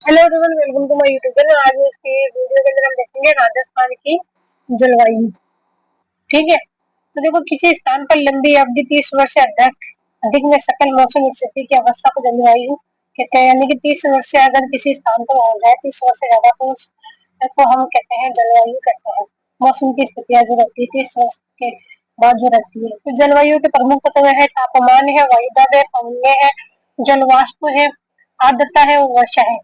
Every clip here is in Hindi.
Hello everyone, welcome to my YouTube channel. आज इसकी वीडियो के अंदर हम देखेंगे राजस्थान की जलवायु। ठीक है, तो देखो, किसी स्थान पर लंबी अवधि 30 वर्ष से अधिक अधिक में सकल मौसम स्थिति की अवस्था को जलवायु कहते हैं। यानी कि 30 वर्ष से अगर किसी स्थान पर हो जाए 30 वर्ष से ज्यादा, तो उस को हम कहते हैं जलवायु कहते हैं। मौसम की स्थितियां जो रहती है 30 वर्ष के बाद जो रहती है, तो जलवायु के प्रमुख तत्व है तापमान है, वायुदाब है, पवने है, जलवाष्प है, आर्द्रता है और वर्षा है।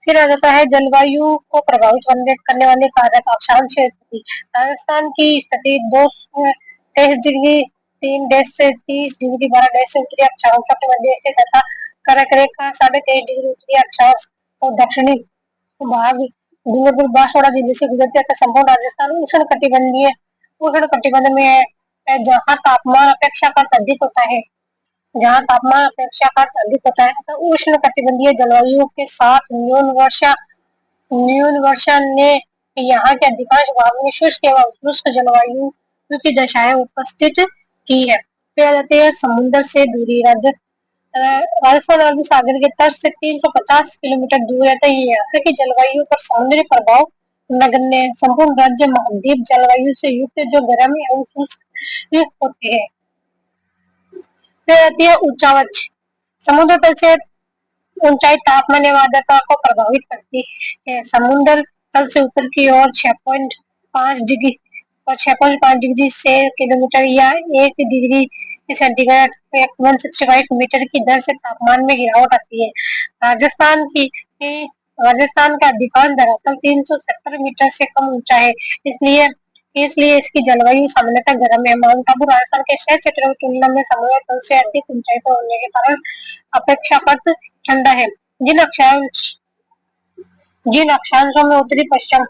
फिर आ जाता है जलवायु को प्रभावित करने वाले कारक। अक्षांश स्थिति, राजस्थान की स्थिति 2-23 डिग्री 3 से 30 डिग्री 12 से उत्तरी अक्षांश के मध्य से तथा कर्क रेखा 23.5 डिग्री उत्तरी अक्षांश और दक्षिणी भाग डूंगरपुर बांसवाड़ा जिले से गुजरते तथा संपूर्ण राजस्थान उष्ण कटिबंध में है, जहाँ तापमान अपेक्षाकृत अधिक होता है, तो उष्ण कटिबंधीय जलवायु के साथ न्यून वर्षा ने यहाँ के अधिकांश भाग में शुष्क एवं शुष्क जलवायु की दशाएं उपस्थित की है। फिर आ जाती है समुद्र से दूरी। राजस्थान अरब सागर के तट से 350 किलोमीटर दूर रहता है। यहाँ की जलवायु पर समुद्री प्रभाव नगण्य है। संपूर्ण राज्य महाद्वीप जलवायु से युक्त जो गर्म एवं शुष्क होते हैं। फिर आती है उच्चावच। समुद्र तल से ऊंचाई तापमान एवं आर्द्रता को प्रभावित करती है। समुद्र तल से ऊपर की ओर 6.5 डिग्री से किलोमीटर या 1 डिग्री सेंटीग्रेड 165 मीटर की दर से तापमान में गिरावट आती है। राजस्थान की राजस्थान का अधिकांश धरातल 370 मीटर से कम ऊंचा है, इसलिए इसलिए इसकी जलवायु सामान्यतः गर्म है। माउंट आबू राजस्थान के शहर क्षेत्रों की तुलना में समुद्र तल से अधिक ऊंचाई पर होने के कारण अपेक्षाकृत ठंडा है। जिन अक्षांश जिन अक्षांशों में उत्तरी पश्चिम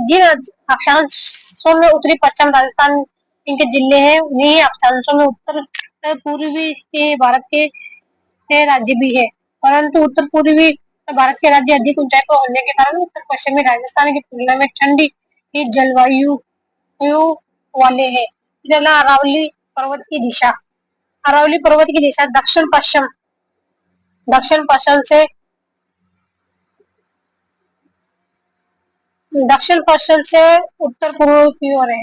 जिन अक्षांशों में उत्तरी पश्चिम राजस्थान के जिले हैं, उन्हीं अक्षांशों में उत्तर पूर्वी के भारत के राज्य भी है। परंतु उत्तर पूर्वी भारत के राज्य अधिक ऊंचाई पर होने के कारण उत्तर पश्चिमी राजस्थान की तुलना में ठंडी की जलवायु वाले है। अरावली पर्वत की दिशा। अरावली पर्वत की दिशा दक्षिण पश्चिम से उत्तर पूर्व की ओर है।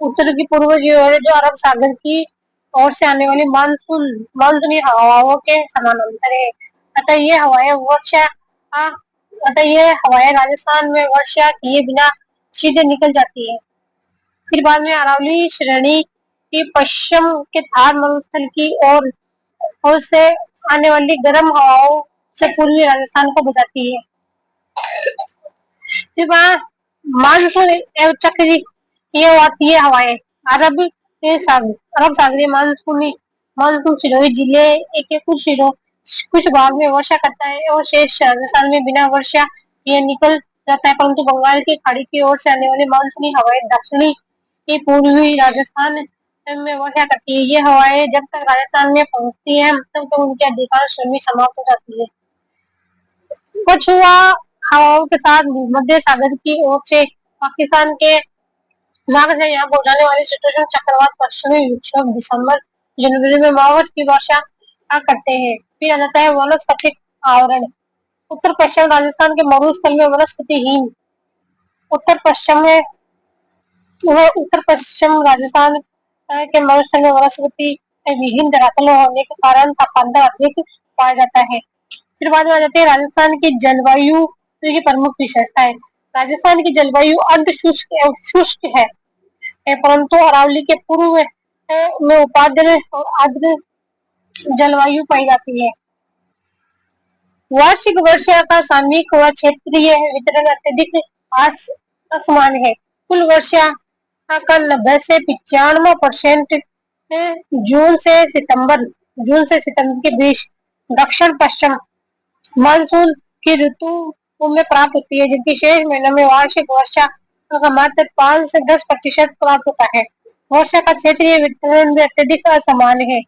उत्तर की पूर्व की ओर है, जो अरब सागर की ओर से आने वाली मानसूनी हवाओं के समानांतर है। अतः ये हवाएं राजस्थान में वर्षा किए बिना सीधे निकल जाती है। फिर बाद में अरावली श्रेणी की पश्चिम के थार मरुस्थल की ओर से आने वाली गर्म हवाओं से पूर्वी राजस्थान को बचाती है। फिर मानसून एवं चक्री ये आती है हवाएं। अरब सागरीय मानसून सिरोही जिले के कुछ भाग में वर्षा करता है और शेष राजस्थान में बिना वर्षा ये निकल जाता है। परंतु बंगाल की खाड़ी की ओर से आने वाली मानसूनी हवाएं दक्षिणी की पूर्वी राजस्थान में वर्षा करती है। ये हवाएं जब तक राजस्थान में पहुंचती है तब तक उनकी अधिकांश नमी समाप्त हो जाती है। पछुआ हवाओं के साथ भूमध्य सागर की ओर से पाकिस्तान के नाग से यहाँ पहुंचाने वाली शीतोष्ण चक्रवात पश्चिमी विक्षोभ दिसंबर जनवरी में मावठ की वर्षा करते हैं। फिर आ जाता है वनस्पतिक आवरण। उत्तर पश्चिम राजस्थान के मरुस्थल में वनस्पतिहीन उत्तर पश्चिम राजस्थान के मरुस्थल में वनस्पति विहीन धरातल होने के कारण तापांतर अधिक पाया जाता है। फिर बाद में आ जाती है राजस्थान की जलवायु की प्रमुख विशेषता है। राजस्थान की जलवायु अर्ध शुष्क एवं शुष्क है, परंतु अरावली के पूर्व में उपाद्र और आर्द्र जलवायु पाई जाती है। वार्षिक वर्षा का सामयिक व क्षेत्रीय वितरण अत्यधिक असमान है। कुल वर्षा का 90 से 95% जून से सितंबर के बीच दक्षिण पश्चिम मानसून की ऋतु में प्राप्त होती है, जबकि शेष महीनों में वार्षिक वर्षा का मात्र 5 से 10% प्राप्त होता है। वर्षा का क्षेत्रीय वितरण भी अत्यधिक असमान है।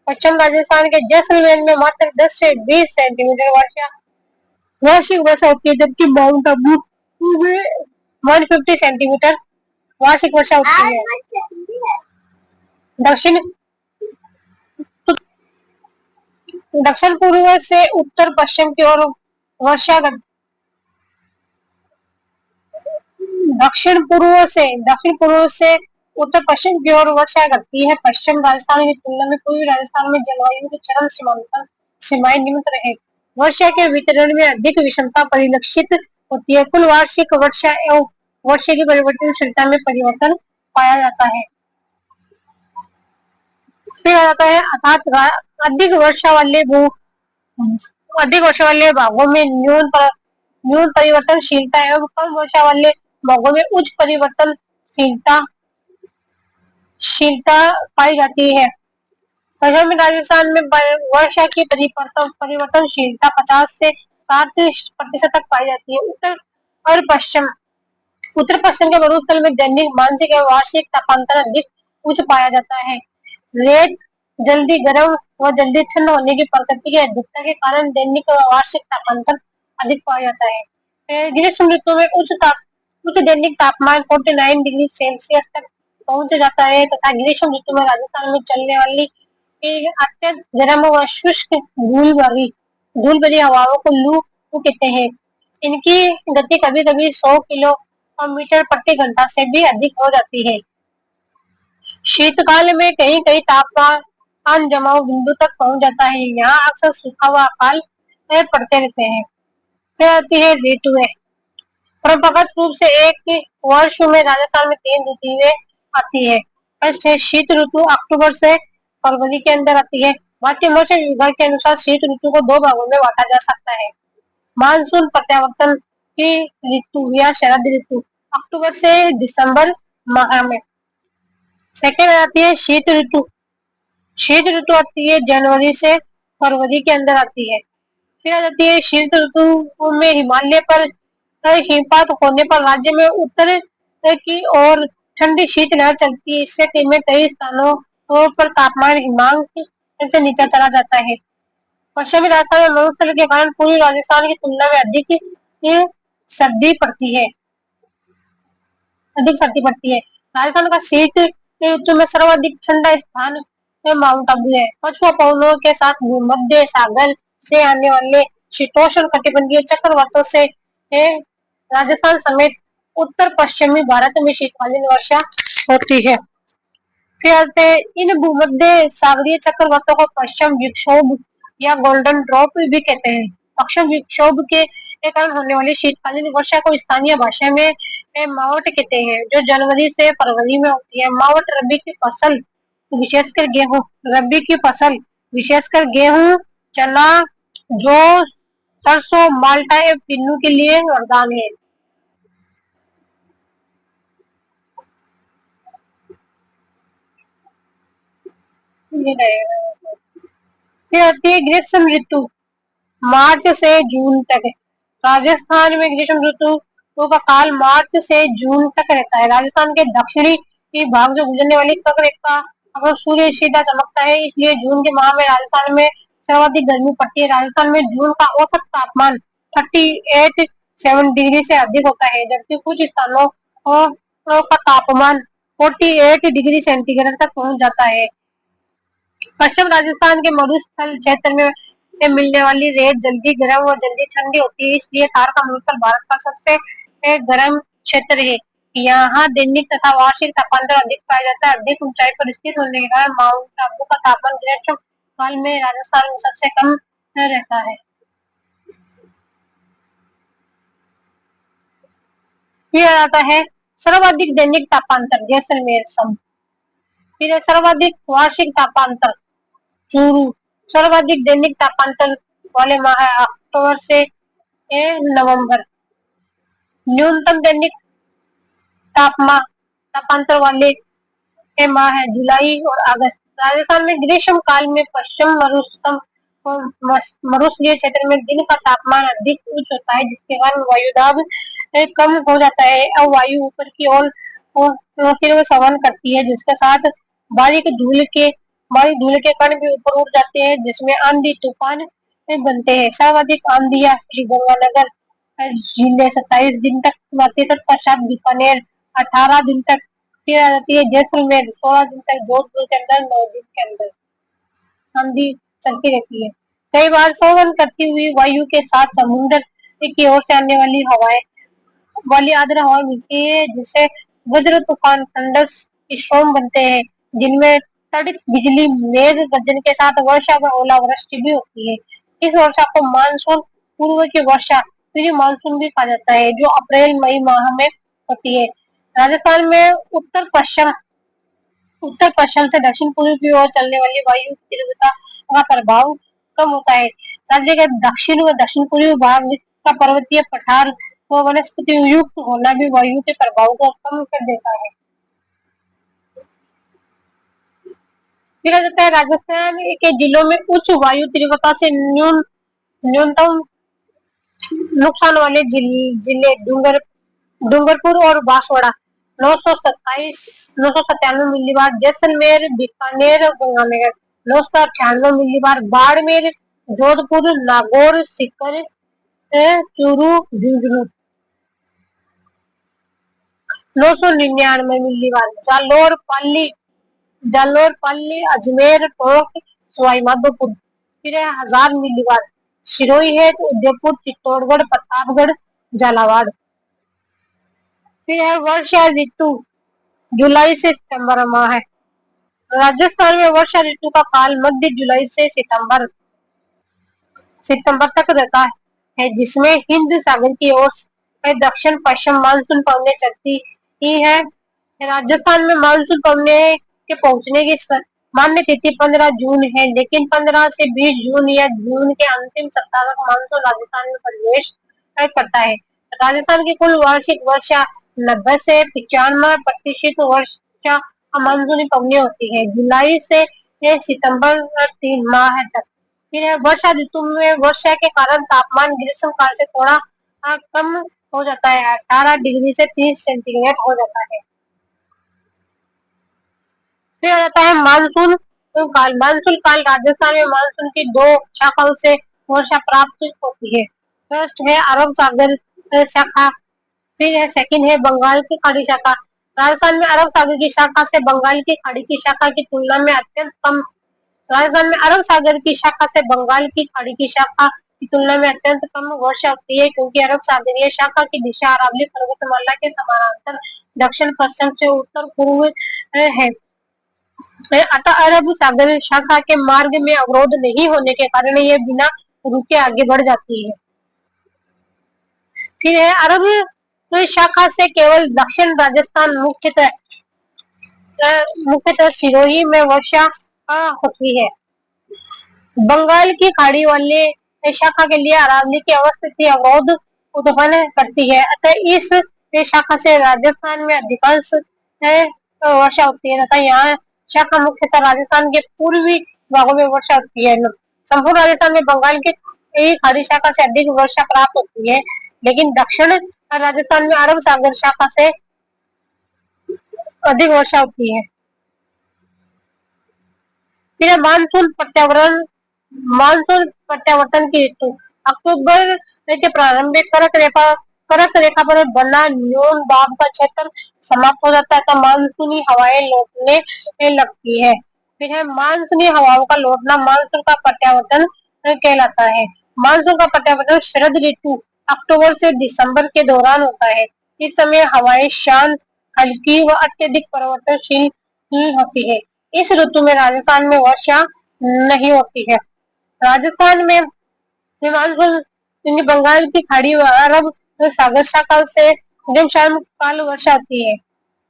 पश्चिम राजस्थान के जैसलमेर में मात्र 10 से 20 सेंटीमीटर वार्षिक वर्षा होती है, जबकि माउंट आबू में 150 सेंटीमीटर वार्षिक वर्षा होती है। दक्षिण दक्षिण पूर्व से उत्तर पश्चिम की ओर वर्षा दक्षिण पूर्व से उत्तर पश्चिम की ओर वर्षा करती है। पश्चिम राजस्थान की तुलना में पूर्वी राजस्थान में जलवायु की चरम सीमाएं निम्न रहे। वर्षा के वितरण में अधिक विषमता परिलक्षित होती है। कुल वार्षिक वर्षा एवं वर्षा की परिवर्तनशीलता में परिवर्तन पाया जाता है। फिर आ जाता है अर्थात अधिक वर्षा वाले भागों में न्यून परिवर्तनशीलता एवं कम वर्षा वाले भागों में उच्च परिवर्तनशीलता शीलता पाई जाती है। पश्चिमी राजस्थान में वर्षा की परिवर्तनशीलता 50 से 60% तक पाई जाती है। उत्तर पश्चिम के मरुस्थल में दैनिक मानसिक एवं वार्षिक तापांतर अधिक उच्च पाया जाता है। रेत जल्दी गर्म व जल्दी ठंड होने की प्रकृति की अधिकता के कारण दैनिक व वार्षिक तापांतर अधिक पाया जाता है। ग्रीष्म ऋतु में उच्च दैनिक तापमान 49 डिग्री सेल्सियस तक पहुंच जाता है तथा ग्रीष्म ऋतु में राजस्थान में चलने वाली अत्यंत गर्म व शुष्क धूल भरी हवाओं को लू कहते हैं। इनकी गति कभी कभी 100 किलोमीटर प्रति घंटा से भी अधिक हो जाती है। शीतकाल में कहीं कहीं तापमान जमाव बिंदु तक पहुंच जाता है। यहाँ अक्सर सूखा हुआ अकाल पड़ते रहते हैं। फिर आती है ऋतुएं। परंपरागत रूप से एक वर्ष में राजस्थान में 3 ऋतुएं आती है। फर्स्ट है शीत ऋतु, अक्टूबर से फरवरी के अंदर आती है। भारतीय मौसम विभाग के अनुसार शीत ऋतु को 2 भागों में बांटा जा सकता है। मानसून प्रत्यावर्तन की ऋतु या शरद ऋतु अक्टूबर से दिसंबर माह में। सेकेंड आती है शीत ऋतु। शीत ऋतु आती है जनवरी से फरवरी के अंदर आती है। फिर आ जाती है शीत ऋतु में हिमालय पर हिमपात होने पर राज्य में उत्तर की ओर ठंडी शीतलहर चलती है। इससे कई स्थानों पर तापमान हिमांक से नीचे चला जाता है। पश्चिमी राजस्थान में मरुस्थल के कारण पूर्वी राजस्थान की तुलना में सर्दी पड़ती है अधिक सर्दी पड़ती है। राजस्थान का शीत ऋतु में सर्वाधिक ठंडा स्थान माउंट आबू है। पछुआ पवनों के साथ भूमध्य सागर से आने वाले शीतोष्ण कटिबंधीय चक्रवातों से राजस्थान समेत उत्तर पश्चिमी भारत में शीतकालीन वर्षा होती है। फिर आते हैं इन भूमध्य सागरीय चक्रवातों को पश्चिम विक्षोभ या गोल्डन ड्रॉप भी कहते हैं। पश्चिम विक्षोभ के कारण होने वाली शीतकालीन वर्षा को स्थानीय भाषा में मावट कहते हैं, जो जनवरी से फरवरी में होती है। मावट रबी की फसल विशेषकर गेहूं, चना, जौ, सरसों, माल्टा एवं पिन्नू के लिए वरदान है। फिर आती है ग्रीष्म ऋतु मार्च से जून तक। राजस्थान में ग्रीष्म ऋतु का काल मार्च से जून तक रहता है। राजस्थान के दक्षिणी भाग से गुजरने वाली वक्र रेखा अगर सूर्य सीधा चमकता है, इसलिए जून के माह में राजस्थान में सर्वाधिक गर्मी पड़ती है। राजस्थान में जून का औसत तापमान 38.7 डिग्री से अधिक होता है, जबकि कुछ स्थानों का तापमान 48 डिग्री सेंटीग्रेड तक पहुंच जाता है। पश्चिम राजस्थान के मरुस्थल क्षेत्र में मिलने वाली रेत जल्दी गर्म और जल्दी ठंडी होती है, इसलिए थार का मरुस्थल भारत का सबसे गर्म क्षेत्र है। यहाँ दैनिक तथा वार्षिक तापमान अधिक पाया जाता है। अधिक ऊंचाई पर स्थित होने के कारण माउंट आबू का तापमान ग्रीष्म काल में राजस्थान में सबसे कम रहता है। फिर आता है सर्वाधिक दैनिक तापांतर जैसलमेर सम। फिर सर्वाधिक वार्षिक तापांतर चूरू। सर्वाधिक दैनिक तापांतर वाले माह है अक्टूबर से नवंबर। न्यूनतम दैनिक तापांतर वाले माह है जुलाई और अगस्त। राजस्थान में ग्रीष्म काल में पश्चिम मरुस्थलीय क्षेत्र में दिन का तापमान अधिक उच्च होता है, जिसके कारण वायुदाब कम हो जाता है और वायु ऊपर की ओर फिर संवहन करती है, जिसके साथ बारीक धूल के कण भी ऊपर उठ जाते हैं, जिसमें आंधी तूफान बनते हैं। सर्वाधिक आंधियां श्रीगंगानगर जिले 27 दिन तक चलाती है, तत्पश्चात बीकानेर 18 दिन तक, फिर आ जाती है जैसलमेर 16 दिन तक, जोधपुर के अंदर 9 दिन के अंदर आंधी चलती रहती है। कई बार संवहन करती हुई वायु के साथ समुद्र की ओर से आने वाली आर्द्र हवा मिलती है, जिससे वज्र तूफान थंडर्स स्टॉर्म बनते हैं, जिनमें तड़ित बिजली, मेघ गर्जन के साथ वर्षा व ओलावृष्टि भी होती है। इस वर्षा को मानसून पूर्व की वर्षा, प्री मानसून भी कहा जाता है, जो अप्रैल मई माह में होती है। राजस्थान में उत्तर पश्चिम से दक्षिण पूर्व की ओर चलने वाली वायु की तीव्रता का प्रभाव कम होता है। राज्य के दक्षिण व दक्षिण पूर्वी भाग का पर्वतीय पठार व वनस्पति युक्त होना भी वायु के प्रभाव को कम कर देता है। फिर आ जाता है राजस्थान के जिलों में उच्च वायु तीव्रता से न्यूनतम नुकसान वाले जिले डूंगरपुर और बांसवाड़ा 997 मिलीबार, जैसलमेर, बीकानेर और गंगानगर 998 मिलीबार, बाड़मेर, जोधपुर, नागौर, सीकर, चूरू, झुंझुनू 999 मिलीबार, जालोर, पाली, अजमेर, टोंक, सवाई माधोपुर फिर 1000 मिलीबार, सिरोही है, उदयपुर, चित्तौड़गढ़, प्रतापगढ़, झालावाड़। फिर है वर्षा ऋतु, जुलाई से सितंबर माह है। राजस्थान में वर्षा ऋतु का काल मध्य जुलाई से सितंबर तक रहता है, जिसमें हिंद सागर की ओर से दक्षिण पश्चिम मानसून पवनें चलती ही है। राजस्थान में मानसून पवने के पहुंचने की मान्य तिथि 15 जून है, लेकिन 15 से 20 जून या जून के अंतिम सप्ताह तक मानसून राजस्थान में प्रवेश करता है। राजस्थान की कुल वार्षिक वर्षा 90 से 95% वर्षा मानसूनी पवनी होती है, जुलाई से सितंबर 3 माह तक। फिर वर्षा ऋतु में वर्षा के कारण तापमान ग्रीष्म काल से थोड़ा कम हो जाता है, 18 डिग्री से 30 सेंटीग्रेड हो जाता है। फिर आ जाता है मानसून काल राजस्थान में मानसून की दो शाखाओं से वर्षा प्राप्त होती है। फर्स्ट है अरब सागर शाखा, फिर है सेकंड है बंगाल की खाड़ी शाखा। राजस्थान में अरब सागर की शाखा से बंगाल की खाड़ी की शाखा की तुलना में अत्यंत कम राजस्थान में अरब सागर की शाखा से बंगाल की खाड़ी की शाखा की तुलना में अत्यंत कम वर्षा होती है, क्योंकि अरब सागरीय शाखा की दिशा अरावली पर्वतमाला के समानांतर दक्षिण पश्चिम से उत्तर पूर्व है। अतः अरब सागर शाखा के मार्ग में अवरोध नहीं होने के कारण ये बिना रुके आगे बढ़ जाती है। फिर है अरब शाखा से केवल दक्षिण राजस्थान मुख्यतः सिरोही में वर्षा होती है। बंगाल की खाड़ी वाले शाखा के लिए अरावली की अवस्थिति अवरोध उत्पन्न करती है, अतः इस शाखा से राजस्थान में अधिकांश वर्षा होती है तथा यहाँ शाखा मुख्यतः राजस्थान के पूर्वी भागों में वर्षा होती है। संपूर्ण राजस्थान में बंगाल की खाड़ी शाखा से अधिक वर्षा प्राप्त होती है, लेकिन दक्षिण राजस्थान में अरब सागर शाखा से अधिक वर्षा होती है। फिर मानसून प्रत्यावर्तन की ऋतु अक्टूबर के प्रारंभ में कर्क रेखा पर बना न्यून दाब का क्षेत्र समाप्त हो जाता है, तो मानसूनी हवाएं लौटने लगती है। फिर है मानसूनी हवाओं का लौटना मानसून का प्रत्यावर्तन कहलाता है। मानसून का प्रत्यावर्तन शरद ऋतु अक्टूबर से दिसंबर के दौरान होता है। इस समय हवाएं शांत, हल्की व अत्यधिक परिवर्तनशील होती है। इस ऋतु में राजस्थान में वर्षा नहीं होती है। राजस्थान में मानसून बंगाल की खाड़ी व अरब सागर शाखा से दिन शाम काल वर्षा होती है।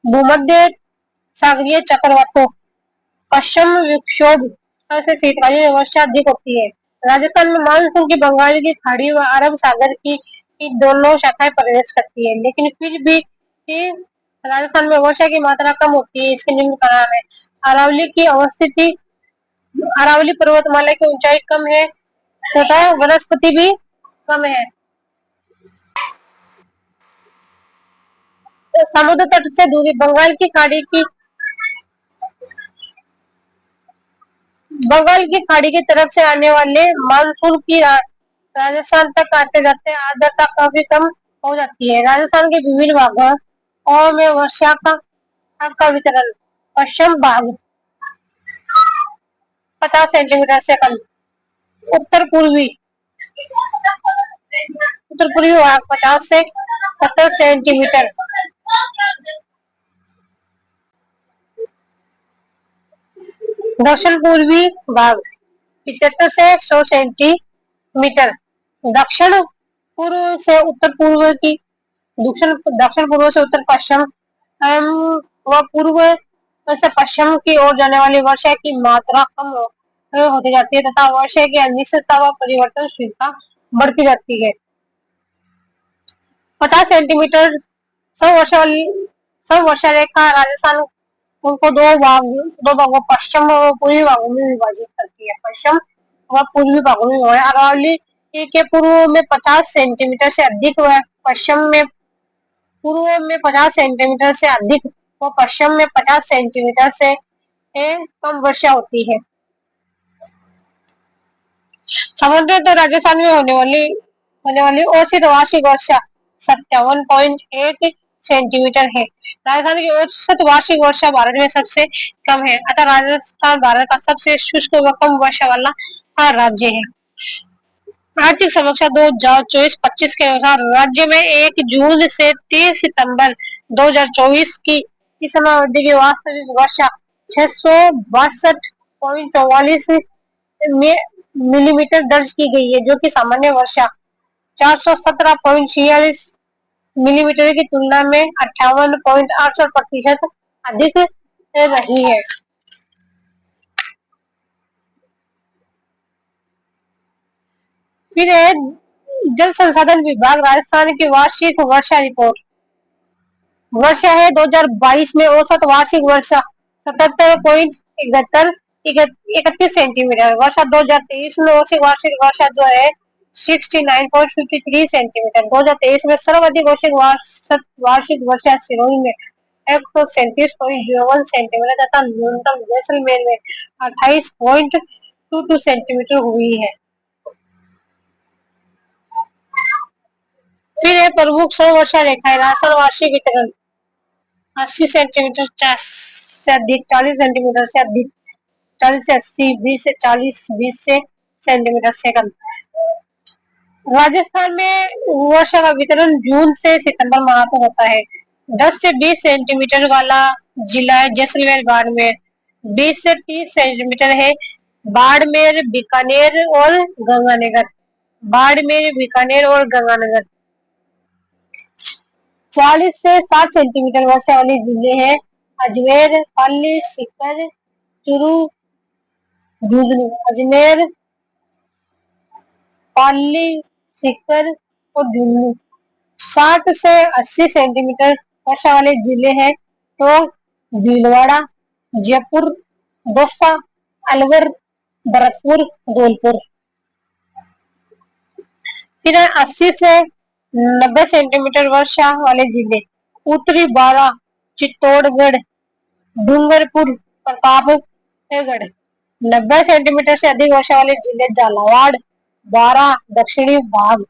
भूमध्य सागरीय चक्रवातों, पश्चिम विक्षोभ से शीतकालीन वर्षा अधिक होती है। राजस्थान में मानसून की बंगाल की खाड़ी व अरब सागर की दोनों शाखाएं प्रवेश करती है, लेकिन फिर भी राजस्थान में वर्षा की मात्रा कम होती है। इसके निम्न कारण है अरावली की अवस्थिति, अरावली पर्वतमाला की ऊंचाई कम है तथा वनस्पति भी कम है। तो समुद्र तट से दूरी बंगाल की खाड़ी की तरफ से आने वाले मानसून की राजस्थान तक आते जाते आर्द्रता काफी कम हो जाती है। राजस्थान के विभिन्न भागों में वर्षा का वितरण पश्चिम भाग 50 सेंटीमीटर से कम, उत्तर पूर्वी उत्तर पूर्वी भाग 50 से 70 सेंटीमीटर। दक्षिण पूर्वी भाग 75 से 100 सेंटीमीटर। दक्षिण पूर्व से उत्तर पूर्व की दक्षिण दक्षिण पूर्व से उत्तर पश्चिम व पूर्व से पश्चिम की ओर जाने वाली वर्षा की मात्रा कम होती जाती है तथा वर्षा की अनिश्चितता व परिवर्तनशीलता बढ़ती जाती है। 50 सेंटीमीटर सौ वर्षा वाली सौ वर्षा रेखा राजस्थान उनको दो भागों पश्चिम व पूर्वी भागों में विभाजित करती है। पश्चिम व पूर्वी भागों में अरावली के पूर्व में 50 सेंटीमीटर से अधिक व पश्चिम में पूर्व में 50 सेंटीमीटर से अधिक व पश्चिम में 50 सेंटीमीटर से कम वर्षा होती है। सामान्यतः राजस्थान में होने वाली औसत वार्षिक वर्षा 57.1 सेंटीमीटर है। राजस्थान की औसत वार्षिक वर्षा भारत में सबसे कम है, अतः राजस्थान भारत का सबसे शुष्क व कम वर्षा वाला राज्य है। आर्थिक समीक्षा 2024-25 के अनुसार राज्य में 1 जून से 30 सितंबर 2024 की इस समयावधि की वास्तविक वर्षा 662.44 मिलीमीटर दर्ज की गई है, जो कि सामान्य वर्षा 417.46 मिलीमीटर की तुलना में 58.68% अधिक रही है। फिर है जल संसाधन विभाग राजस्थान की वार्षिक वर्षा रिपोर्ट। वर्षा है 2022 में औसत वार्षिक वर्षा 77.71 सेंटीमीटर। वर्षा 2023 में औसत वार्षिक वर्षा जो है 69.53 सेंटीमीटर। 2023 में सर्वाधिक औसत वार्षिक वर्षा सिरोही में 137.01 सेंटीमीटर तथा न्यूनतम जैसलमेर में 28.22 सेंटीमीटर हुई है। फिर है प्रमुख सौ वर्षा रेखाएं। राजस्थान वार्षिक वितरण 80 सेंटीमीटर से अधिक, 40 सेंटीमीटर से अधिक, 40 से 80, 20 से 40, 20 से सेंटीमीटर से कम। राजस्थान में वर्षा का वितरण जून से सितंबर माह तक होता है। 10 से 20 सेंटीमीटर वाला जिला है जैसलमेर बाड़मेर। 20 से 30 सेंटीमीटर है बाड़मेर, बीकानेर और गंगानगर। बाड़मेर, बीकानेर और गंगानगर। 40 से 60 सेंटीमीटर वर्षा वाले जिले हैं अजमेर, पाली, सीकर, चूरू, झुंझुनू। अजमेर, पाली, सीकर और झुंझुनू। 60 से 80 सेंटीमीटर वर्षा वाले जिले हैं तो भीलवाड़ा, जयपुर, दौसा, अलवर, भरतपुर, धौलपुर। फिर 80 से 90 सेंटीमीटर वर्षा वाले जिले उत्तरी बारा, चित्तौड़गढ़, डूंगरपुर, प्रतापगढ़। 90 सेंटीमीटर से अधिक वर्षा वाले जिले झालावाड़, बारा, दक्षिणी भाग,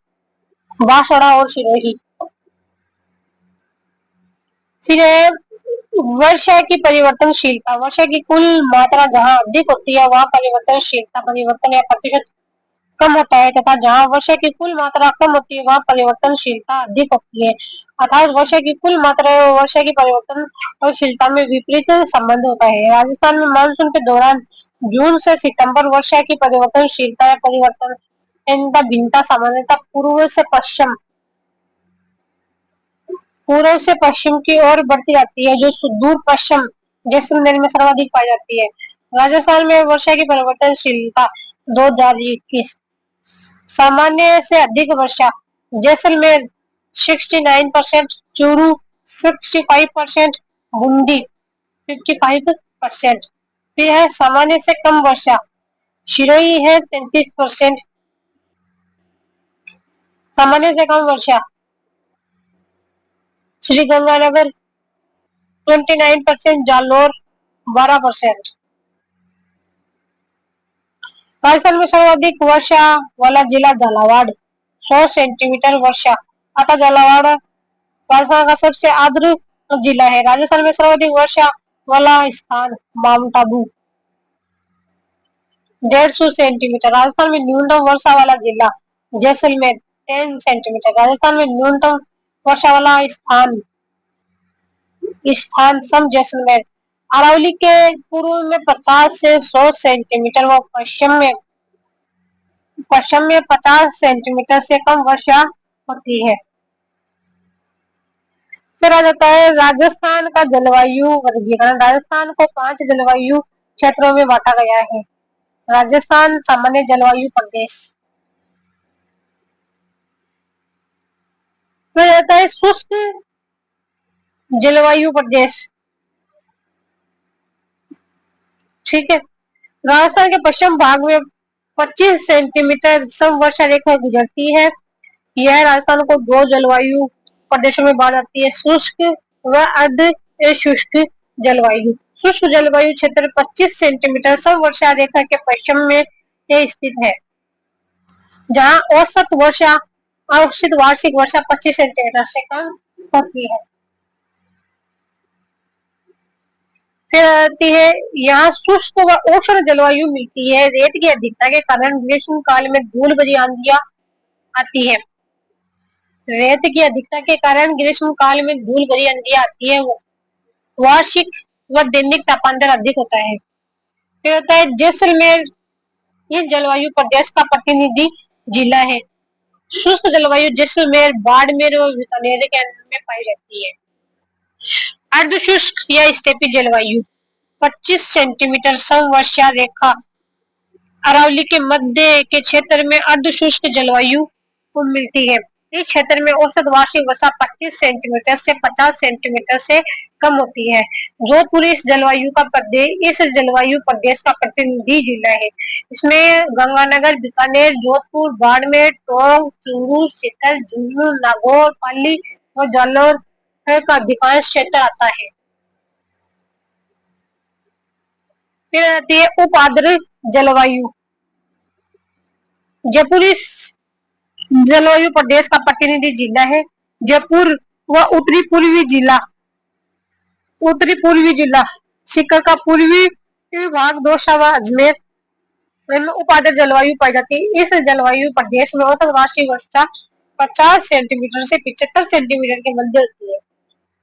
बांसवाड़ा और सिरोही। फिर है वर्षा की परिवर्तनशीलता। वर्षा की कुल मात्रा जहाँ अधिक होती है वहाँ परिवर्तनशीलता परिवर्तन या प्रतिशत कम होता है तथा जहाँ वर्षा की कुल मात्रा कम होती है वहाँ परिवर्तनशीलता अधिक होती है। अर्थात वर्षा की कुल मात्रा और वर्षा की परिवर्तनशीलता में विपरीत संबंध होता है। राजस्थान में मानसून के दौरान जून से सितंबर वर्षा की परिवर्तनशीलता या परिवर्तन भिन्नता सामान्यतः पूर्व से पश्चिम की ओर बढ़ती जाती है, जो सुदूर पश्चिम जैसलमेर में सर्वाधिक पाई जाती है। राजस्थान में वर्षा की परिवर्तनशीलता 2021 सामान्य से अधिक वर्षा जैसलमेर 69%, चूरू 65%, बूंदी 55%। फिर है सामान्य से कम वर्षा सिरोही है 33%। सामान्य से कम वर्षा श्रीगंगानगर 29%, जालोर 12%। राजस्थान में सर्वाधिक वर्षा वाला जिला झालावाड़ 100 सेंटीमीटर वर्षा, अतः झालावाड़ राजस्थान का सबसे आर्द्र जिला है। राजस्थान में सर्वाधिक वर्षा वाला स्थान माउंट आबू 150 सेंटीमीटर। राजस्थान में न्यूनतम वर्षा वाला जिला जैसलमेर 10 सेंटीमीटर। राजस्थान में न्यूनतम वर्षा वाला स्थान स्थान सम जैसलमेर। अरावली के पूर्व में 50 से 100 सेंटीमीटर व पश्चिम में 50 सेंटीमीटर से कम वर्षा होती है। फिर आ जाता है राजस्थान का जलवायु वर्गीकरण। राजस्थान को 5 जलवायु क्षेत्रों में बांटा गया है। राजस्थान सामान्य जलवायु प्रदेश। फिर आता है शुष्क जलवायु प्रदेश। ठीक है, राजस्थान के पश्चिम भाग में 25 सेंटीमीटर सम वर्षा रेखा गुजरती है। यह राजस्थान को 2 जलवायु प्रदेशों में बांट जाती है, शुष्क व अर्ध शुष्क जलवायु। शुष्क जलवायु क्षेत्र 25 सेंटीमीटर सम वर्षा रेखा के पश्चिम में स्थित है, जहां औसत वार्षिक वर्षा 25 सेंटीमीटर से कम होती है। फिर आती है यहाँ शुष्क व उष्ण जलवायु मिलती है। रेत की अधिकता के कारण ग्रीष्म काल में धूल भरी आंधियां आती है। रेत की अधिकता के कारण ग्रीष्म काल में धूल भरी आंधियां आती है। वार्षिक व दैनिक तापांतर अधिक होता है। फिर होता है जैसलमेर, इस जलवायु प्रदेश का प्रतिनिधि जिला है। शुष्क जलवायु जैसलमेर, बाड़मेर और बीकानेर के अंदर में पाई जाती है। अर्ध शुष्क या स्टेपी जलवायु 25 सेंटीमीटर सम वर्षा रेखा। अरावली के मध्य के क्षेत्र में अर्ध शुष्क जलवायु को मिलती है। इस क्षेत्र में औसत वार्षिक वर्षा 25 सेंटीमीटर से 50 सेंटीमीटर से कम होती है। जोधपुर इस जलवायु प्रदेश का प्रतिनिधि जिला है। इसमें गंगानगर, बीकानेर, जोधपुर, बाड़मेर, टोंक, चूरू, सीकर, झुंझुनू, नागौर, पाली और जालौर का अधिकांश क्षेत्र आता है। फिर आती है उप आर्द्र जलवायु। जयपुर इस जलवायु प्रदेश का प्रतिनिधि जिला है। जयपुर व उत्तरी पूर्वी जिला सीकर का पूर्वी भाग, दौसा व अजमेर में उप आर्द्र जलवायु पाई जाती है। इस जलवायु प्रदेश में औसत वार्षिक वर्षा 50 सेंटीमीटर से 75 सेंटीमीटर के मध्य होती है।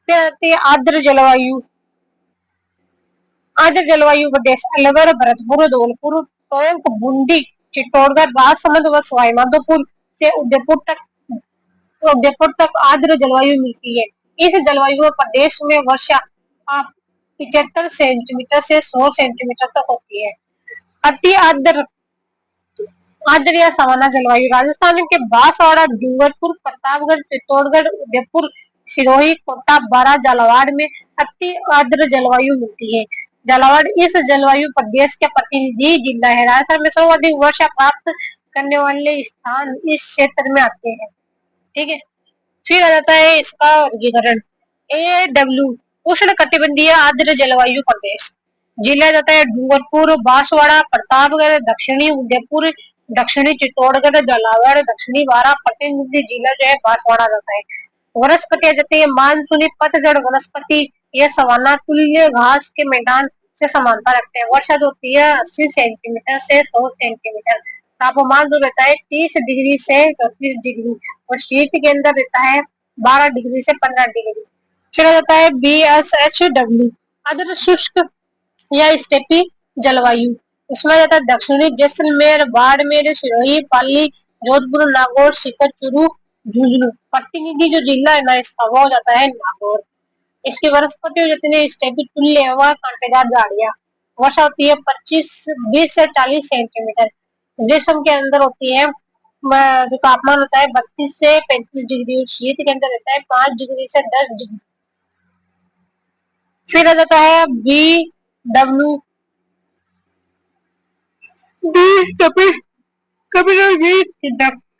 फिर आती है आर्द्र जलवायु। आर्द्र जलवायु प्रदेश अलवर, भरतपुर, धौलपुर, टोंक, बूंदी, चित्तौड़गढ़, राजसमंद व सवाईमाधोपुर से उदयपुर तक आर्द्र जलवायु मिलती है। इस जलवायु प्रदेश में वर्षा 75 सेंटीमीटर से 100 सेंटीमीटर तक होती है। अति आर्द्र या सामान्य जलवायु। राजस्थान के बांसवाड़ा, डूंगरपुर, प्रतापगढ़, चित्तौड़गढ़, उदयपुर, सिरोही, कोटा, बारां, झालावाड़ में अति आर्द्र जलवायु मिलती है। झालावाड़ इस जलवायु प्रदेश का प्रतिनिधि जिला है। राजस्थान में सर्वाधिक वर्षा प्राप्त करने वाले स्थान इस क्षेत्र में आते हैं। ठीक है, फिर आ जाता है इसका वर्गीकरण। AW उष्ण कटिबंधीय आर्द्र जलवायु प्रदेश। जिला जाता है डूंगरपुर, बांसवाड़ा, प्रतापगढ़, दक्षिणी उदयपुर, दक्षिणी चित्तौड़गढ़, झालावाड़, दक्षिणी बारां, प्रतिनिधि जिला जो है बांसवाड़ा जाता है। वनस्पति आ जाती है मानसूनी पतझड़ वनस्पति, यह सवाना तुल्य घास के मैदान से समानता रखते हैं। वर्षा जो होती है 80 सेंटीमीटर से 100 सेंटीमीटर। तापमान जो रहता है 30 डिग्री से 34 डिग्री और शीत के अंदर रहता है 12 डिग्री से 15 डिग्री। चला जाता है BSHW आर्द्र शुष्क या स्टेपी जलवायु। इसमें जाता है दक्षिणी जैसलमेर, बाड़मेर, सिरोही, पाली, जोधपुर, नागौर, सीकर, चूरू, झुंझुनू। प्रतिनिधि जो जिला है ना इसका वो हो जाता है नागौर। इसकी वनस्पति जितनी स्टेपी तुल्य है वह कांटेदार झाड़ियां। वर्षा होती है 20 से 40 सेंटीमीटर। ग्रीष्म के अंदर होती है जो तापमान होता है 32 से 35 डिग्री। शीत के अंदर रहता है 5 डिग्री से 10 डिग्री। फिर आ जाता है BW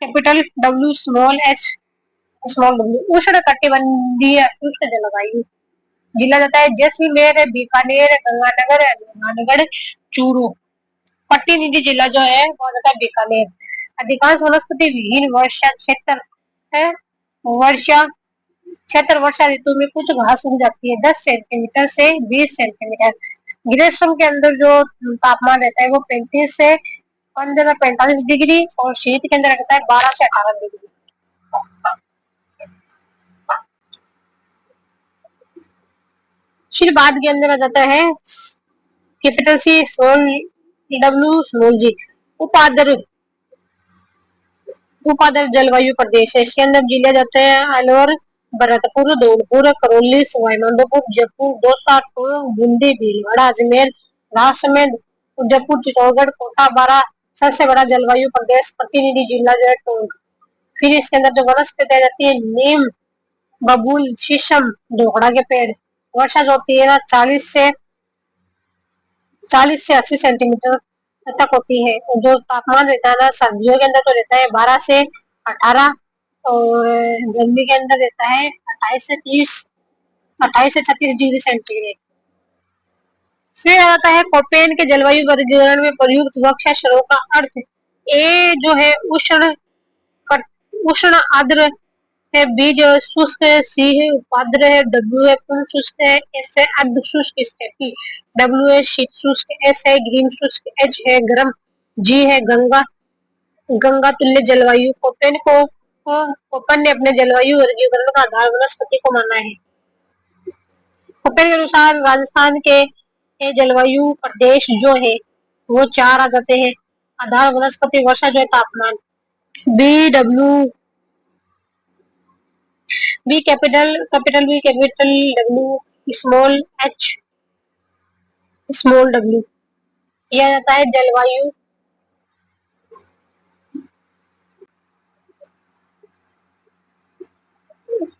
capital W small W उष्ण कटिबंधीय शुष्क जलवायु। जिला जाता है जैसलमेर, बीकानेर, गंगानगर, चूरू। प्रतिनिधि जिला जो है वो जाता है बीकानेर। अधिकांश वनस्पति विहीन वर्षा क्षेत्र है। वर्षा ऋतु में कुछ घास उग जाती है 10 सेंटीमीटर से 20 सेंटीमीटर। ग्रीष्म के अंदर जो तापमान रहता है वो 35 से 45 डिग्री और शीत के अंदर रहता है 12 से 18 डिग्री। फिर बाद के अंदर आ जाता है capital C small W small G उपाद्र उपाद्र जलवायु प्रदेश है। इसके अंदर जिले जाते हैं अलवर, भरतपुर, धौलपुर, करौली, सवाईमाधोपुर, जयपुर, दौसा, टोंक, बूंदी, भीलवाड़ा, अजमेर, राजसमंद, उदयपुर, चित्तौड़गढ़, कोटा, बारा। सबसे बड़ा जलवायु प्रदेश प्रतिनिधि जिला जो है टोंक। फिर इसके अंदर जो वनस्पति आ जाती है नीम, बबूल, शीशम, ढोकड़ा के पेड़। वर्षा जो होती है ना 40 से 80 सेंटीमीटर तक होती है। और जो तापमान रहता है ना सर्दियों के अंदर तो रहता है 12 से 18 और गर्मी के अंदर रहता है 28 से 36 डिग्री सेंटीग्रेड। फिर आता है कोपेन के जलवायु वर्गीकरण में प्रयुक्त वर्षा क्षणों का अर्थ। ए जो है उष्ण आर्द्र है, बी जो शुष्क है, सी है उपाद्र है, डब्ल्यू है पूर्ण शुष्क है, एस है अर्ध शुष्क स्टेपी, डब्ल्यू है शीत शुष्क, एस है ग्रीन शुष्क, एच है गर्म, जी है गंगा गंगा तुल्य जलवायु। कोपेन ने अपने जलवायु वर्गीकरण का आधार वनस्पति को माना है। कोपेन के अनुसार राजस्थान के जलवायु प्रदेश जो है वो 4 आ जाते हैं। आधार वनस्पति, वर्षा जो है, तापमान। B W B capital B capital W small H small W. यह रहता है जलवायु।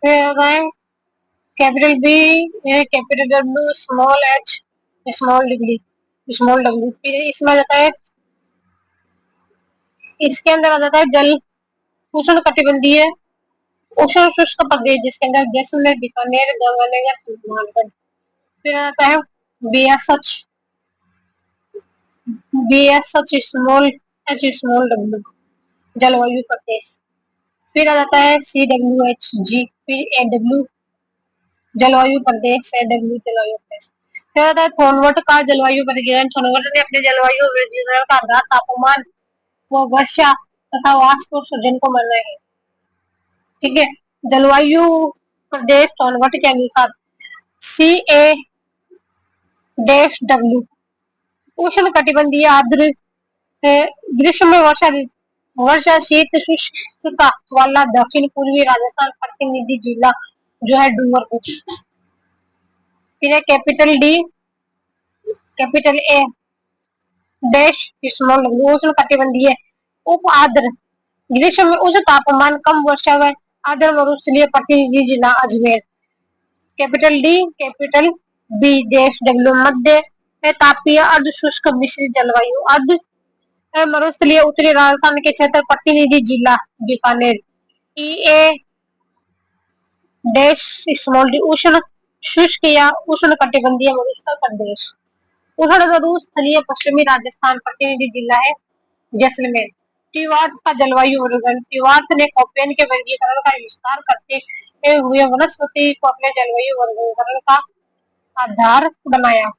फिर आता है capital B capital W small H small W. फिर इसमें आता है इसके अंदर आ जाता है जल उष्ण कटिबंधीय उष्ण शुष्क प्रदेश जिसके अंदर जैसलमेर, बीकानेर, गंगानगर, हनुमानगढ़। फिर आता है B S H small W जलवायु प्रदेश। फिर आ जाता है सी डब्ल्यू एच जी, फिर ए डब्ल्यू जलवायु प्रदेश, ए डब्ल्यू जलवायु प्रदेश। फिर आता है थॉनवर्ट का जलवायु वर्गीकरण। थॉनवर्ट ने अपने जलवायु वर्गीकरण का आधार तापमान व वर्षा तथा वाष्प उत्सर्जन को माना है। ठीक है, जलवायु प्रदेश थॉनवर्ट के अनुसार सी ए डैश डब्ल्यू उष्ण कटिबंधीय आर्द्र ग्रीष्म में वर्षा शीत शुष्कता वाला दक्षिण पूर्वी राजस्थान प्रतिनिधि जिला जो है डूंगरपुर। फिर है कैपिटल ए डैश स्मॉल उष्ण कटिबंधीय उप आर्द्र ग्रीष्म में उच्च तापमान कम वर्षा व आर्द्र मरुस्थलीय प्रतिनिधि जिला अजमेर। कैपिटल बी डैश डब्ल्यू मध्य तापीय अर्ध शुष्क मिश्रित जलवायु अर्ध मरुस्थलीय उत्तरी राजस्थान के क्षेत्र प्रतिनिधि जिला बीकानेर। ई ए डैश स्मॉल डी उष्ण शुष्क या उष्ण कटिबंधीय मरुस्थल प्रदेश। उष्ण मरुस्थलीय पश्चिमी राजस्थान प्रतिनिधि जिला है जैसलमेर। टीवार्थ का जलवायु वर्गीकरण। टीवार्थ ने कोपेन के वर्गीकरण का विस्तार करते हुए वनस्पति को अपने जलवायु वर्गीकरण का आधार बनाया।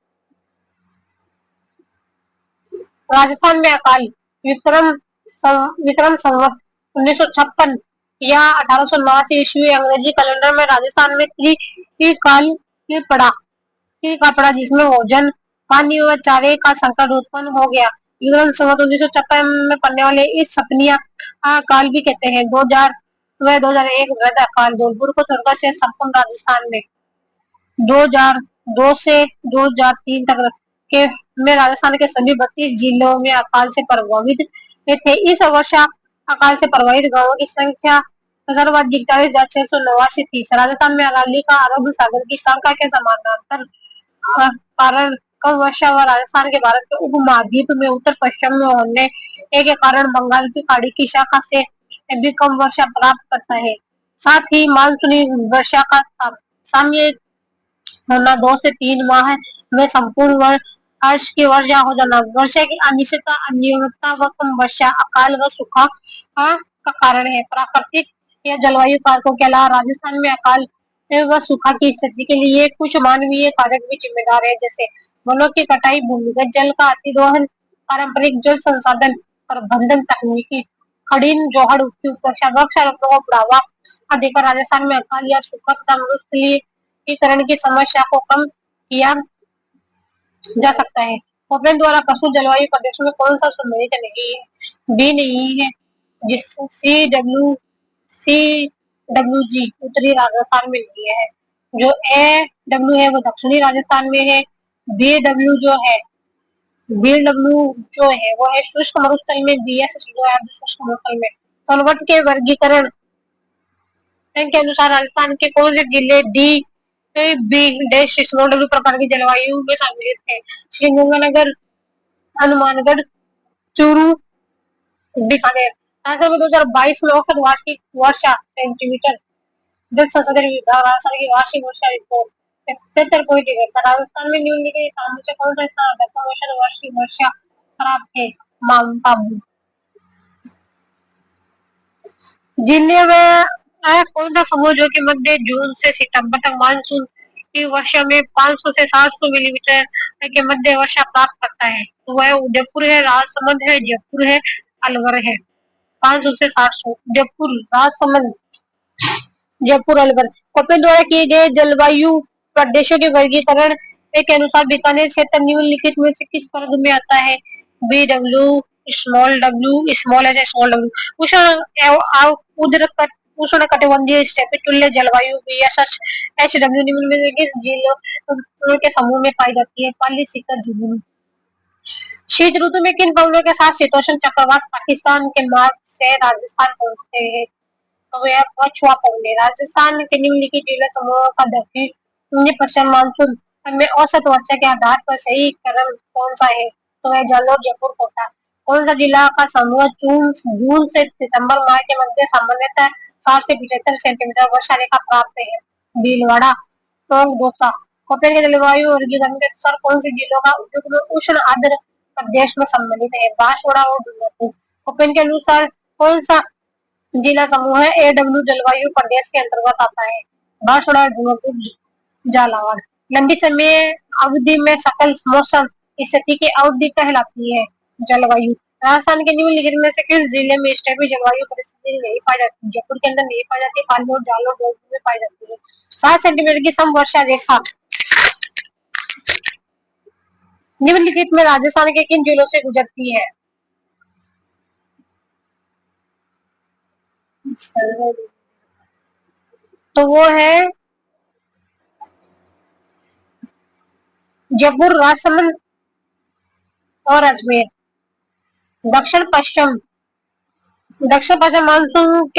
राजस्थान में अकाल विक्रम संवत 1956 या 1889 अंग्रेजी कैलेंडर में राजस्थान में त्रिकाल पड़ा जिसमें भोजन, पानी व चारे का संकट उत्पन्न हो गया। विक्रम संवत 1956 में पड़ने वाले इस सपनिया काल भी कहते हैं। 2000 व 2001 वृहद अकाल धौलपुर को छोड़कर से संपूर्ण राजस्थान में 2002 से 2003 तक के में राजस्थान के सभी 32 जिलों में अकाल से प्रभावित थे। इस वर्षा अकाल से प्रभावित गांवों की संख्या 41,689 थी। राजस्थान में अकाली का अरब सागर की शाखा के समानांतर कारण कम वर्षा व राजस्थान के भारत के उपमहाद्वीप में उत्तर पश्चिम में होने के कारण बंगाल की खाड़ी की शाखा से भी कम वर्षा प्राप्त करता है। साथ ही मानसूनी वर्षा का साम्य होना 2 से 3 माह में संपूर्ण वर्ष की वर्षा हो जाना, वर्षा की अनिश्चितता, अनियमितता व कम वर्षा, अकाल व सूखा का कारण है। प्राकृतिक या जलवायु कारकों के अलावा राजस्थान में अकाल व सूखा की स्थिति के लिए कुछ मानवीय कारक भी जिम्मेदार है, जैसे वनों की कटाई, भूमिगत जल का अतिदोहन, पारंपरिक जल संसाधन प्रबंधन तकनीकी, खड़ीन जोहड़ की उपेक्षा, वृक्षारोपण को बढ़ावा अधिकार, राजस्थान में अकाल या सूखा तथा मरुस्थलीकरण की समस्या को कम किया जा सकता है। ओपन द्वारा प्रस्तुत जलवायु प्रदेशों में कौन सा सम्मिलित नहीं है? बी नहीं है, जिस CWG उत्तरी राजस्थान में नहीं है। जो AW है वो दक्षिणी राजस्थान में है। BW जो है BW जो है वो है शुष्क मरुस्थल में, BS जो है शुष्क मरुस्थल में। सोनभद्र के वर्गीकरण के अनुसार राजस्थान के कौन से जिले D B dash small W प्रकार की जलवायु में सम्मिलित है? श्रीगंगानगर, हनुमानगढ़, चूरू, बीकानेर। राजस्थान में 2022 में औसत वार्षिक वर्षा सेंटीमीटर। जल संसाधन विभाग राजस्थान की वार्षिक वर्षा रिपोर्ट 77.1। राजस्थान में निम्नलिखित स्थानों से कौन सा स्थान अधिकतम औसत वार्षिक वर्षा प्राप्त है? माउंट आबू। जिले में कौन सा समूह जो कि मध्य जून से सितंबर तक मानसून की वर्षा में 500 से 700 मिलीमीटर के मध्य वर्षा प्राप्त करता है? तो वह उदयपुर है, राजसमंद है, जयपुर है, अलवर है। 500 से 700 जयपुर, राजसमंद, जयपुर, अलवर। कपिल द्वारा किए गए जलवायु प्रदेशों के वर्गीकरण के अनुसार बीकानेर क्षेत्र निम्नलिखित में से किस वर्ग में आता है? BW, small W, small H, small W. उष्ण कटिबंधीय स्टेपी तुल्य जलवायु BSH HW निम्न में से किस जिलों के समूह में पाई जाती है? पाली, सीकर, झुंझुनू। शीत ऋतु में किन पवनों के साथ शीतोष्ण चक्रवात पाकिस्तान के मार्ग से राजस्थान पहुंचते हैं? तो यह पछुआ पवने। राजस्थान के निम्नलिखित जिला समूहों का दक्षिण पश्चिम मानसून में औसत वर्षा के आधार पर सही क्रम कौन सा है? तो वह जालौर, जयपुर, कोटा। कौन सा जिला का समूह जून से सितंबर माह के मध्य सामान्यतः 60 से 75 सेंटीमीटर वर्षा रेखा प्राप्त है? भीलवाड़ा, टोंक, दौसा। कोपेन के जलवायु वर्गीकरण के अनुसार कौन से जिलों का उष्ण आर्द्र प्रदेश में सम्मिलित है? बांसवाड़ा और डूंगरपुर। कोपेन के अनुसार कौन सा जिला समूह है AW जलवायु प्रदेश के अंतर्गत आता है? बांसवाड़ा, डूंगरपुर, झालावाड़। लंबी समय अवधि में सकल मौसम स्थिति की अवधि कहलाती है जलवायु। राजस्थान के निम्नलिखित में से किस जिले में स्टेपी जलवायु परिस्थिति नहीं पाई जाती? जयपुर के अंदर नहीं पाई जाती, पाली और जालौर, जोधपुर में पाई जाती है। 7 सेंटीमीटर की सम वर्षा रेखा निम्नलिखित में राजस्थान के किन जिलों से गुजरती है? तो वो है जयपुर, राजसमंद और अजमेर। दक्षिण पश्चिम दक्षिण पश्चिम मानसून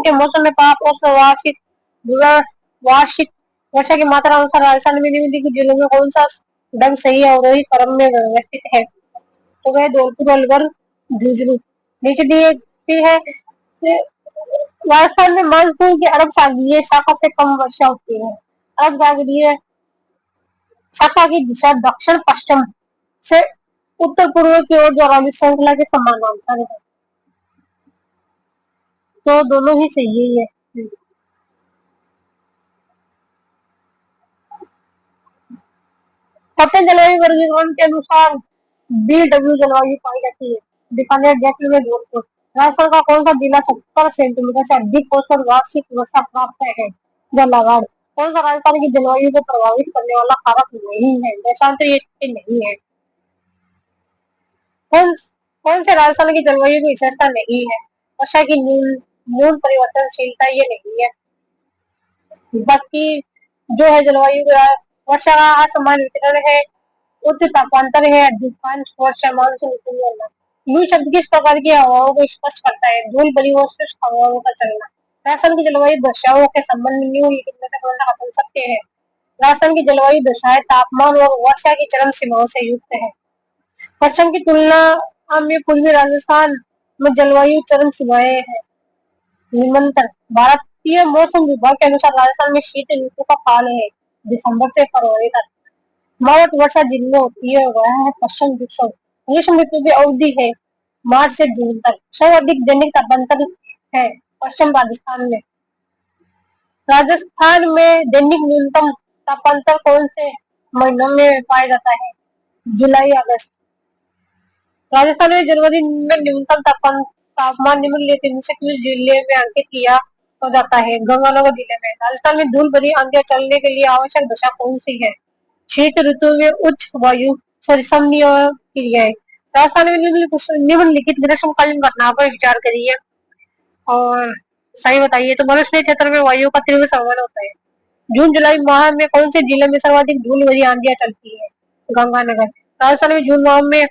के मौसम में पाप औसत वार्षिक वर्षा की मात्रा अनुसार राजस्थान में निम्नलिखित जिलों में कौन सा ढंग सही अवरोही क्रम में व्यवस्थित है? तो वह धौलपुर, अलवर, झुंझुनू। नीचे दी है राजस्थान में मानसून की अरब सागरीय शाखा से कम वर्षा होती है। अरब सागरीय शाखा की दिशा दक्षिण पश्चिम से उत्तर पूर्व की ओर जो अरबी श्रृंखला के समानांतर है। तो दोनों ही सही है। पतन जलवायु वर्गीकरण के अनुसार BW जलवायु पाई जाती है बीकानेर, जयपुर में, जोधपुर। राजस्थान का कौन सा जिला 70 सेंटीमीटर से अधिक औसत वार्षिक वर्षा प्राप्त है? झालावाड़। कौन सा राजस्थान की जलवायु को प्रभावित करने वाला कारक नहीं है? देशांतर ये स्थिति नहीं है। कौन कौन से राजस्थान की जलवायु की विशेषता नहीं है? वर्षा की न्यून परिवर्तनशीलता ये नहीं है। बाकी जो है जलवायु वर्षा का असमान वितरण है, उच्च तापांतर है, अधिकांश वर्षा मानसून ऋतु में होना। लू शब्द किस प्रकार की हवाओं को स्पष्ट करता है? धूल भरी व शुष्क हवाओं का चलना। राजस्थान की जलवायु दशाओं के संबंध में निम्नलिखित में से कौन सा बदल सकते हैं? राजस्थान की जलवायु दशाएं तापमान और वर्षा की चरम सीमाओं से युक्त है। पश्चिम की तुलना में पूर्वी राजस्थान में जलवायु चरम सीमाएं है। निम्नतर भारतीय मौसम विभाग के अनुसार राजस्थान में शीत ऋतु का काल है दिसंबर से फरवरी तक। मावट वर्षा जिनमें होती है वह है पश्चिम ग्रीष्म। ग्रीष्म ऋतु की अवधि है मार्च से जून तक। सर्वाधिक दैनिक तापांतर है पश्चिम राजस्थान में। राजस्थान में दैनिक न्यूनतम तापांतर कौन से महीनों में पाया जाता है? जुलाई अगस्त। राजस्थान में जनवरी में न्यूनतम तापमान निम्नलिखित से किस जिले में अंकित किया हो जाता है? गंगानगर जिले में। राजस्थान में धूल भरी आंधियां चलने के लिए आवश्यक दशा कौन सी है? शीत ऋतु में उच्च वायु समनीय क्रियाएं। राजस्थान में निम्नलिखित ग्रीष्मकालीन घटनाओं पर विचार करिए और सही बताइए। तो मरुस्थलीय क्षेत्र में वायु का तीव्र संवहन होता है। जून जुलाई माह में कौन से जिले में सर्वाधिक धूल भरी आंधियां चलती है? गंगानगर। राजस्थान में जून माह में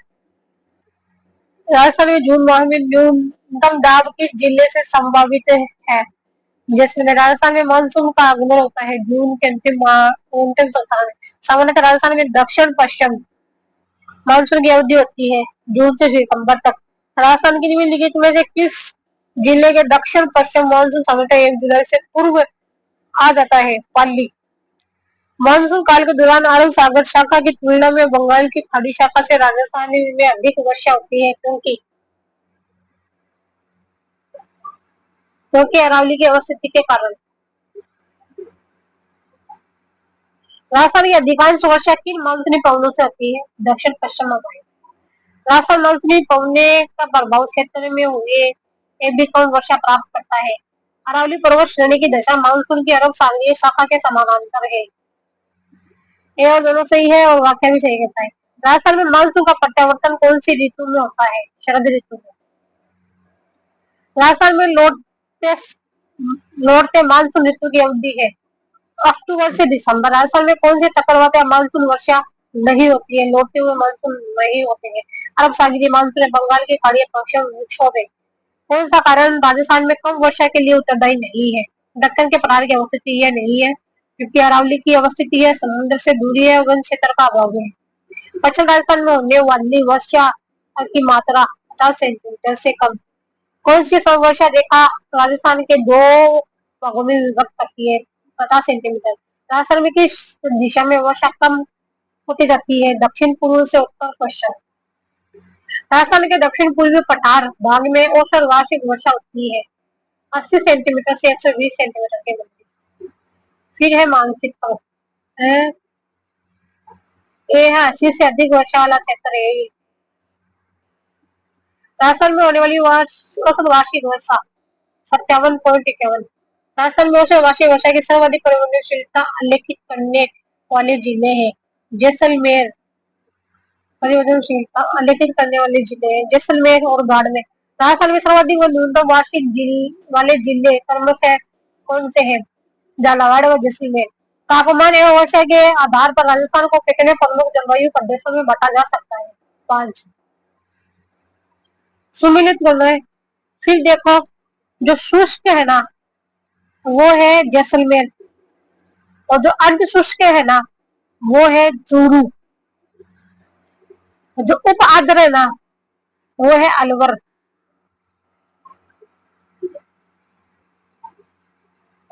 राजस्थान में जून माह में न्यूनतम दाब किस जिले से संभावित है? जैसलमेर। राजस्थान में मानसून का आगमन होता है जून के अंतिम सप्ताह में। सामान्यतः राजस्थान में दक्षिण पश्चिम मानसून की अवधि होती है जून से सितंबर तक। राजस्थान की निम्नलिखित में से किस जिले के दक्षिण पश्चिम मानसून सामान्यतः 1 जुलाई से पूर्व आ जाता है? पाली। मानसून काल के दौरान अरब सागर शाखा की तुलना में बंगाल की खाड़ी शाखा से राजस्थान में अधिक वर्षा होती है क्योंकि अरावली की अवस्थिति के कारण। राजस्थान की अधिकांश वर्षा किन मानसूनी पवनों से होती है? दक्षिण पश्चिम हवाएं। राजस्थान मानसूनी पवने का प्रभाव क्षेत्र में हुए एक भी कम वर्षा प्राप्त करता है। अरावली पर्वत श्रेणी की दशा मानसून की अरब सागरीय शाखा के समानांतर है। ये दोनों सही है और वाक्य भी सही कहता है। राजस्थान में मानसून का प्रत्यावर्तन कौन सी ऋतु में होता है? शरद ऋतु में। राजस्थान में लौटते मानसून ऋतु की अवधि है अक्टूबर से दिसंबर। राजस्थान में कौन से चक्रवात या मानसून वर्षा नहीं होती है? लौटते हुए मानसून नहीं होते हैं। अरब सागरीय मानसून बंगाल की खाड़ी पश्चिम विक्षोभ है। कौन सा कारण राजस्थान में कम वर्षा के लिए उत्तरदायी नहीं है? दक्कन के पठार की अवस्थिति यह नहीं है क्योंकि अरावली की अवस्थिति है, समुद्र से दूरी है, वन क्षेत्र का अभाव है। पश्चिम राजस्थान में होने वाली वर्षा की मात्रा 50 सेंटीमीटर से कम। कौन सी वर्षा रेखा राजस्थान के दो भागों में विभक्त करती है? 50 सेंटीमीटर। राजस्थान में किस दिशा में वर्षा कम होती जाती है? दक्षिण पूर्व से उत्तर पश्चिम। राजस्थान के दक्षिण पूर्वी पठार भाग में औसत वार्षिक वर्षा होती है 80 सेंटीमीटर से 120 सेंटीमीटर के मध्य। फिर है मानसिक तो ये है 80 से अधिक वर्षा वाला क्षेत्र है ये। राजस्थान में होने वाली औसत वार्षिक वर्षा 57.51। राजस्थान में औसत वार्षिक वर्षा की सर्वाधिक परिवर्तनशीलता उल्लेखित करने वाले जिले हैं। जैसलमेर। परिवर्तनशीलता उल्लेखित करने वाले जिले हैं जैसलमेर और बाड़मेर। राजस्थान में सर्वाधिक और न्यूनतम वार्षिक वाले जिले क्रमशः कौन से हैं? झालावाड़ व जैसलमेर। तापमान एवं वर्षा के आधार पर राजस्थान को कितने प्रमुख जलवायु प्रदेशों में बांटा जा सकता है? 5। सुमिलित कर रहे। फिर देखो जो शुष्क है ना वो है जैसलमेर और जो अर्ध शुष्क है ना वो है चूरू। जो उप आर्द्र है ना वो है अलवर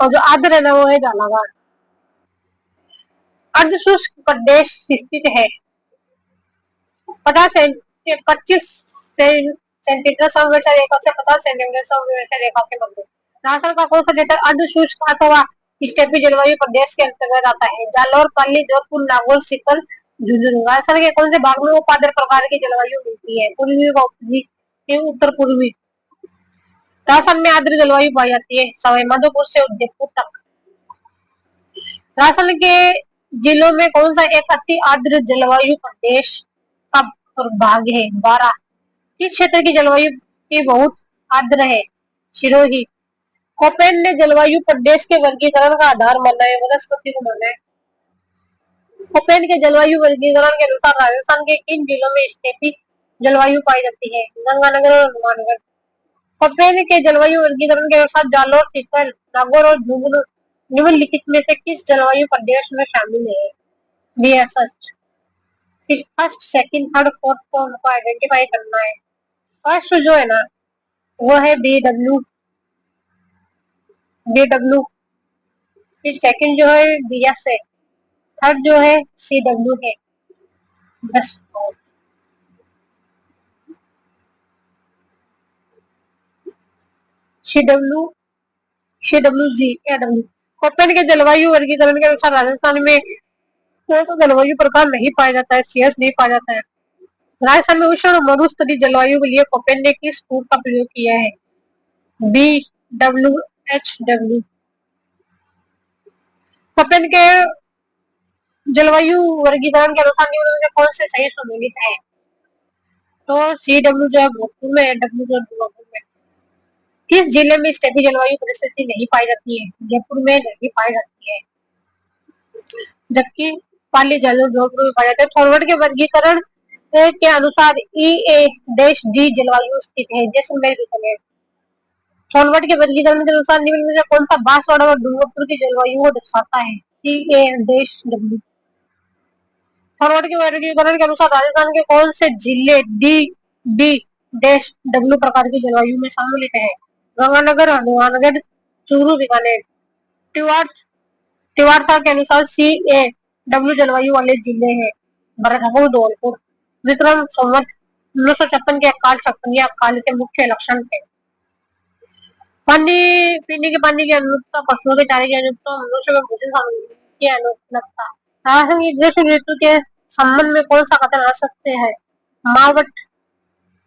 और जो आर्द्र है ना वो है झालावाड़। अर्ध शुष्क प्रदेश स्थित है 25 सेंटीमीटर समवर्षा रेखा से 50 सेंटीमीटर समवर्षा रेखा के मध्य। राजस्थान का कौन सा क्षेत्र अर्ध शुष्क अथवा स्टेपी जलवायु प्रदेश के अंतर्गत आता है? जालौर, पाली, जोधपुर, नागौर, सीकर, झुंझुनू। राजस्थान के कौन से भाग में उपाद्र प्रकार की जलवायु मिलती है? पूर्वी व उत्तर पूर्वी। राजस्थान में आर्द्र जलवायु पाई जाती है सवाई माधोपुर से उदयपुर तक। राजस्थान के जिलों में कौन सा एक अति आर्द्र जलवायु प्रदेश का भाग है? 12। किस क्षेत्र की जलवायु की बहुत आर्द्र है? सिरोही। कोपेन ने जलवायु प्रदेश के वर्गीकरण का आधार माना है वनस्पति को माना है। कोपेन के जलवायु वर्गीकरण के अनुसार राजस्थान के किन जिलों में स्टेपी जलवायु पाई जाती है? गंगानगर और हनुमानगढ़। कोपेन के जलवायु वर्गीकरण के अनुसार जालौर, सीकर, नागौर और झुंझुनू निम्नलिखित में से किस जलवायु प्रदेश में शामिल है? बी है फर्स्ट। फिर फर्स्ट, सेकंड, थर्ड, फोर्थ को हमको आइडेंटिफाई करना है। फर्स्ट जो है ना वो है बी डब्ल्यू। फिर सेकंड जो है बी एस है। थर्ड जो है CW है। बस CW CWG AW। कोपेन के जलवायु वर्गीकरण के अनुसार राजस्थान में कौन सा जलवायु प्रकार नहीं पाया जाता है, सी नहीं पाया जाता है। राजस्थान में उष्ण और मरुस्थलीय जलवायु के लिए कोपेन ने किस फूड का प्रयोग किया है? B W H W. Koppen के जलवायु वर्गीकरण के अनुसार निम्न में कौन से सही सम्मिलित है? तो सी डब्ल्यू जो है भोजपुर में है, डब्ल्यू जो है दुर्गापुर में। किस जिले में स्टेपी जलवायु परिस्थिति नहीं पाई जाती है? जयपुर में नहीं पाई जाती है, जबकि पाली जलवायु जोधपुर में पाया जाता है। फॉरवर्ड के वर्गीकरण के अनुसार ई ए देश डी जलवायु स्थित है, जैसलमेर बीकानेर। फॉरवर्ड के वर्गीकरण के अनुसार निम्न में से कौन सा बांसवाड़ा और डूंगरपुर की जलवायु को दर्शाता है? सी ए देश डब्ल्यू। फॉरवर्ड के वर्गीकरण के अनुसार राजस्थान के कौन से जिले डी बी डैश डब्ल्यू प्रकार की जलवायु में सम्मिलित है? गंगानगर, हनुमानगढ़, चूरू, बीकानेर। तिवारता के अनुसार सी ए डब्ल्यू जलवायु वाले जिले हैं भरतपुर, धौलपुर। विक्रम संवत 1956 के अकाल छपन काल के मुख्य लक्षण थे। पानी पीने के पानी की अनुरूपता, पशुओं के चारे की अनुरूपता, मनुष्य में भोजन सामग्री की अनुरूपता। राजस्थान की ग्रीष्म ऋतु के संबंध में कौन सा कथन आ सकते हैं? मावट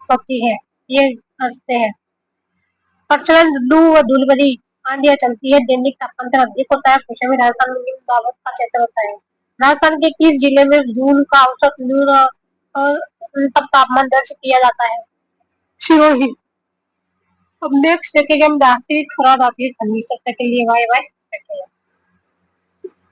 होती है, ये हंसते हैं। प्रचलन लू व धूलभरी आंधियां चलती है, दैनिक तापमान अधिक होता है, में राजस्थान में निम्न बाबत का क्षेत्र होता है। राजस्थान के किस जिले में जून का औसत न्यूनतम तापमान दर्ज किया जाता है? सिरोही। अब नेक्स्ट देखेंगे हम रात्रि खराब आती है ठंडी सप्ताह के लिए। Bye bye.